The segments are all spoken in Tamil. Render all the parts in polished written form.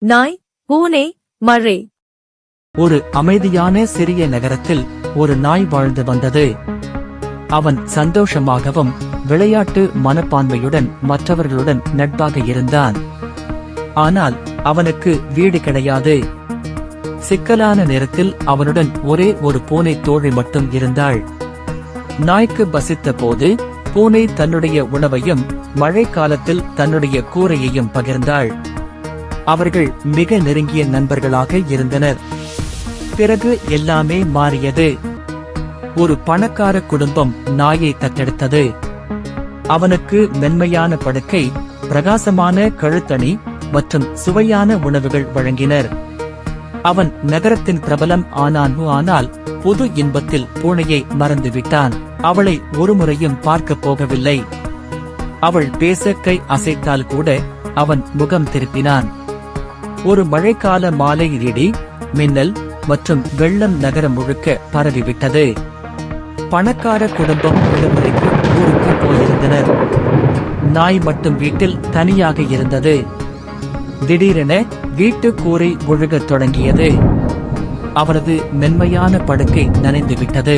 நாய், பூனை, மழை. ஒரு அமைதியான சிறிய நகரத்தில் ஒரு நாய் வாழ்ந்து வந்தது. அவன் சந்தோஷமாகவும் விளையாட்டு மனப்பான்மையுடன் மற்றவர்களுடன் நட்பாக இருந்தான். ஆனால் அவனுக்கு வீடு கிடையாது. சிக்கலான நேரத்தில் அவனுடன் ஒரே ஒரு பூனை தோழி மட்டும் இருந்தாள். நாய்க்கு பசித்த போது பூனை தன்னுடைய உணவையும் மழை காலத்தில் தன்னுடைய கூரையையும் பகிர்ந்தாள். அவர்கள் மிக நெருங்கிய நண்பர்களாக இருந்தனர். பிறகு எல்லாமே மாறியது. ஒரு பணக்கார குடும்பம் நாயை தத்தெடுத்தது. அவனுக்கு மென்மையான படுக்கை, பிரகாசமான கழுத்தணி மற்றும் சுவையான உணவுகள் வழங்கினர். அவன் நகரத்தின் பிரபலம் ஆனால் புது இன்பத்தில் பூனையை மறந்துவிட்டான். அவளை ஒருமுறையும் பார்க்கப் போகவில்லை. அவள் பேச கை அசைத்தால் கூட அவன் முகம் திருப்பினான். ஒரு மழைக்கால மாலை இடி, மின்னல் மற்றும் வெள்ளம் நகரம் முழுக்க பரவிவிட்டது. பணக்கார குடும்பம் விடுமுறைக்கு ஊருக்கு போயிருந்தனர். நாய் மட்டும் வீட்டில் தனியாக இருந்தது. திடீரென வீட்டு கூரை ஒழுகத் தொடங்கியது. அவரது மென்மையான படுக்கை நனைந்து விட்டது.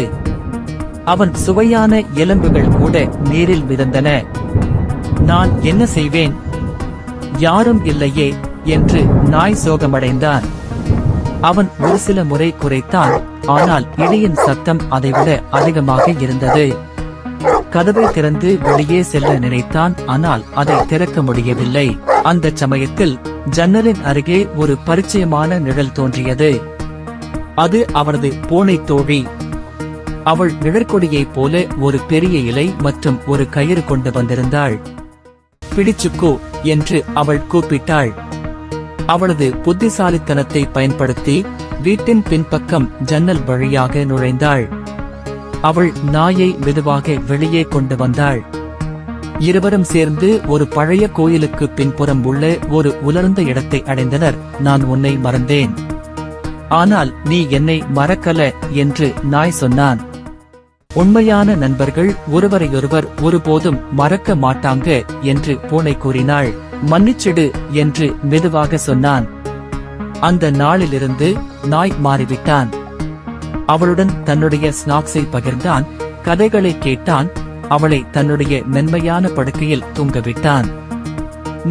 அவன் சுவையான எலும்புகள் கூட நீரில் மிதந்தன. நான் என்ன செய்வேன்? யாரும் இல்லையே என்று நாய் சோகமடைந்தான். அவன் ஒரு சில முறை குரைத்தான், ஆனால் இடியின் சத்தம் அதைவிட அதிகமாக இருந்தது. கதவை திறந்து வெளியே செல்ல நினைத்தான், ஆனால் அதை திறக்க முடியவில்லை. அந்த சமயத்தில் ஜன்னலின் அருகே ஒரு பரிச்சயமான நிழல் தோன்றியது. அது அவரது பூனை தோழி. அவள் நிழற்கொடியைப் போல ஒரு பெரிய இலை மற்றும் ஒரு கயிறு கொண்டு வந்திருந்தாள். பிடிச்சுக்கோ என்று அவள் கூப்பிட்டாள். அவளது புத்திசாலித்தனத்தை பயன்படுத்தி வீட்டின் பின்பக்கம் ஜன்னல் வழியாக நுழைந்தாள். அவள் நாயை மெதுவாக வெளியே கொண்டு வந்தாள். இருவரும் சேர்ந்து ஒரு பழைய கோயிலுக்கு பின்புறம் உள்ள ஒரு உலர்ந்த இடத்தை அடைந்தனர். நான் உன்னை மறந்தேன், ஆனால் நீ என்னை மறக்கல என்று நாய் சொன்னான். உண்மையான நண்பர்கள் ஒருவரையொருவர் ஒருபோதும் மறக்க மாட்டாங்க என்று பூனை கூறினாள். மன்னிச்சிடு என்று மெதுவாக சொன்னான். அந்த நாளிலிருந்து நாய் மாறிவிட்டான். அவளுடன் தன்னுடைய ஸ்நாக்ஸை பகிர்ந்தான், கதைகளை கேட்டான், அவளை தன்னுடைய மென்மையான படுக்கையில் தூங்கவிட்டான்.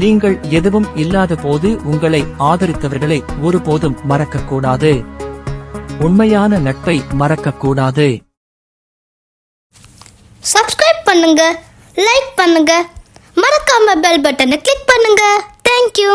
நீங்கள் எதுவும் இல்லாத போது உங்களை ஆதரித்தவர்களை ஒருபோதும் மறக்கக்கூடாது. உண்மையான நட்பை மறக்கக்கூடாது. சப்ஸ்கிரைப் பண்ணுங்க, லைக் பண்ணுங்க, மறக்காம பெல் பட்டனை கிளிக் பண்ணுங்க. தேங்க்யூ.